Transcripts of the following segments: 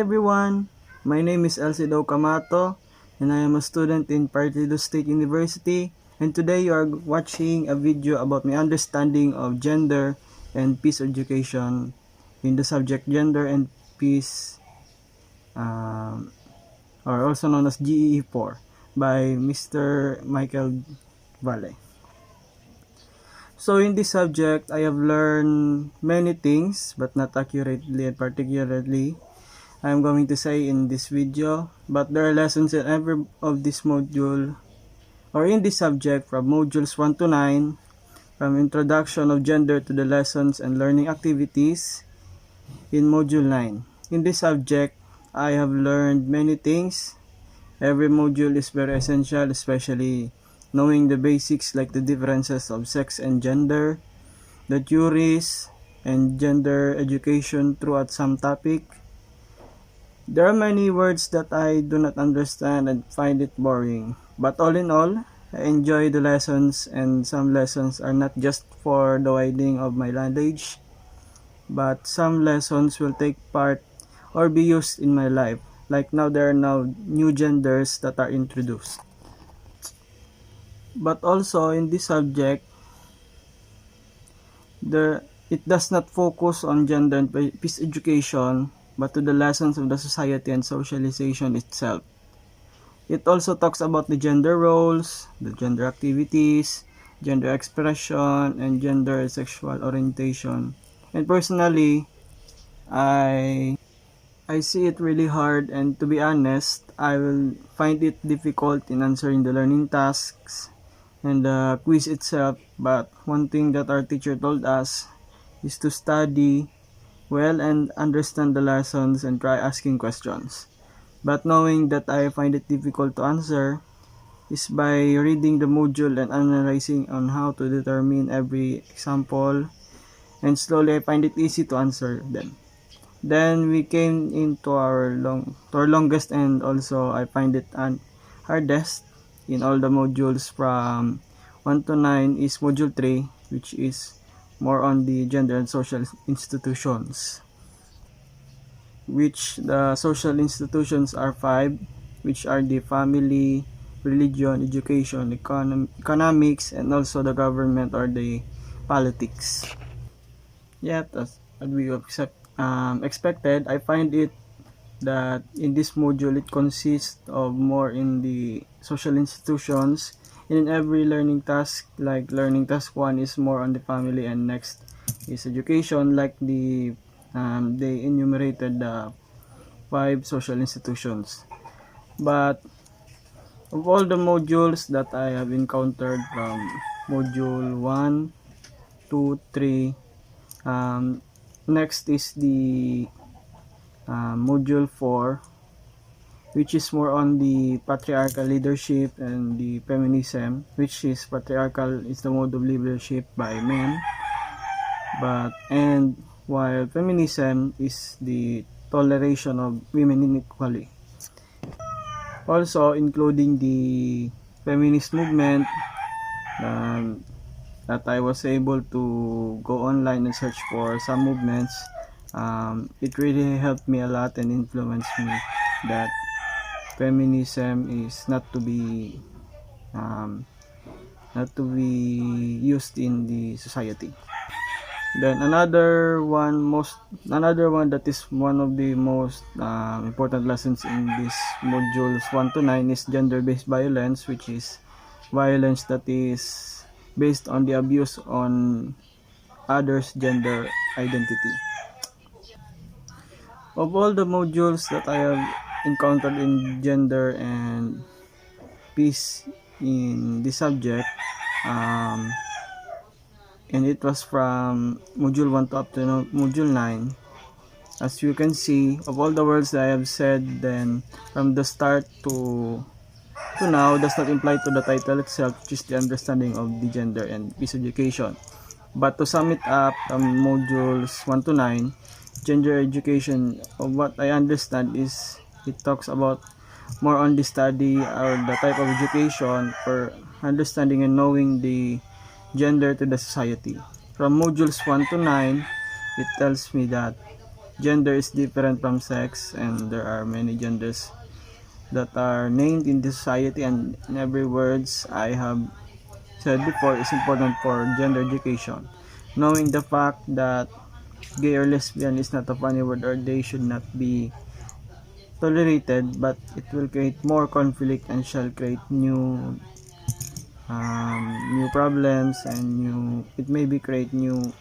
everyone, my name is Camato and I am a student in Partido State University, and today you are watching a video about my understanding of gender and peace education in the subject gender and peace, or also known as GEE4 by Mr. Michael Valle. So in this subject, I have learned many things but not accurately and particularly I'm going to say in this video, but there are lessons in every of this module or in this subject from modules 1 to 9, from introduction of gender to the lessons and learning activities in module 9. In this subject, I have learned many things. Every module is very essential, especially knowing the basics like the differences of sex and gender, the theories and gender education throughout some topic. There are many words that I do not understand and find it boring, but all in all, I enjoy the lessons, and some lessons are not just for the widening of my knowledge, but some lessons will take part or be used in my life. Like now there are now new genders that are introduced. But also in this subject, it does not focus on gender and peace education, but to the lessons of the society and socialization itself. It also talks about the gender roles, the gender activities, gender expression, and gender sexual orientation. And personally, I see it really hard, and to be honest, I will find it difficult in answering the learning tasks and the quiz itself. But one thing that our teacher told us is to study well and understand the lessons and try asking questions. But knowing that I find it difficult to answer is by reading the module and analyzing on how to determine every example, and slowly I find it easy to answer them. Then we came into our longest, and also I find it hardest in all the modules from 1 to 9 is module 3, which is more on the gender and social institutions, which the social institutions are 5, which are the family, religion, education, economics, and also the government or the politics. Yet, as we expected, I find it that in this module it consists of more in the social institutions. In every learning task, like learning task 1 is more on the family, and next is education, like they enumerated the 5 social institutions. But of all the modules that I have encountered from module 1, 2, 3, next is the module 4, which is more on the patriarchal leadership and the feminism, which is patriarchal is the mode of leadership by men, and while feminism is the toleration of women inequality. Also including the feminist movement, that I was able to go online and search for some movements. It really helped me a lot and influenced me that feminism is not to be used in the society. Then another one that is one of the most important lessons in this modules 1 to 9 is gender-based violence, which is violence that is based on the abuse on others' gender identity. Of all the modules that I have encountered in gender and peace in this subject, and it was from module 1 to up to module 9. As you can see, of all the words that I have said, then from the start to now does not imply to the title itself, which is the understanding of the gender and peace education. But to sum it up, from modules 1 to 9, gender education, of what I understand is it talks about more on the study or the type of education for understanding and knowing the gender to the society. From modules 1 to 9, it tells me that gender is different from sex, and there are many genders that are named in the society, and in every words I have said before is important for gender education. Knowing the fact that gay or lesbian is not a funny word, or they should not be tolerated, but it will create more conflict and shall create new problems, and it may be create new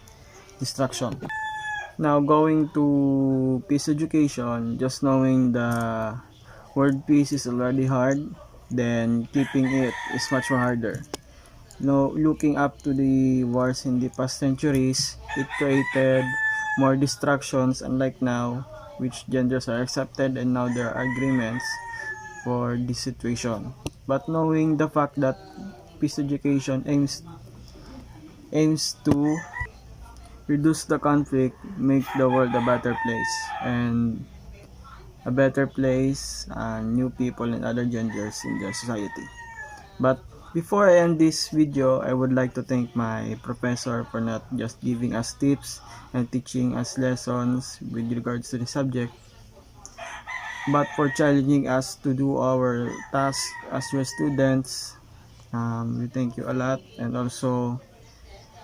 destruction. Now going to peace education, just knowing the word peace is already hard, then keeping it is much more harder. Looking up to the wars in the past centuries, it created more distractions, unlike now, which genders are accepted and now there are agreements for this situation. But knowing the fact that peace education aims to reduce the conflict, make the world a better place, and a better place, new people and other genders in the society. But before I end this video, I would like to thank my professor for not just giving us tips and teaching us lessons with regards to the subject, but for challenging us to do our task as your students. We thank you a lot, and also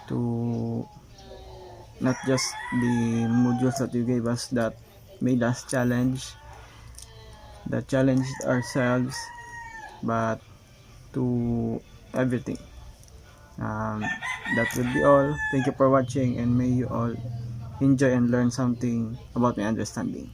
to not just the modules that you gave us that made us that challenged ourselves, but to everything. Um, that will be all. Thank you for watching, and may you all enjoy and learn something about my understanding.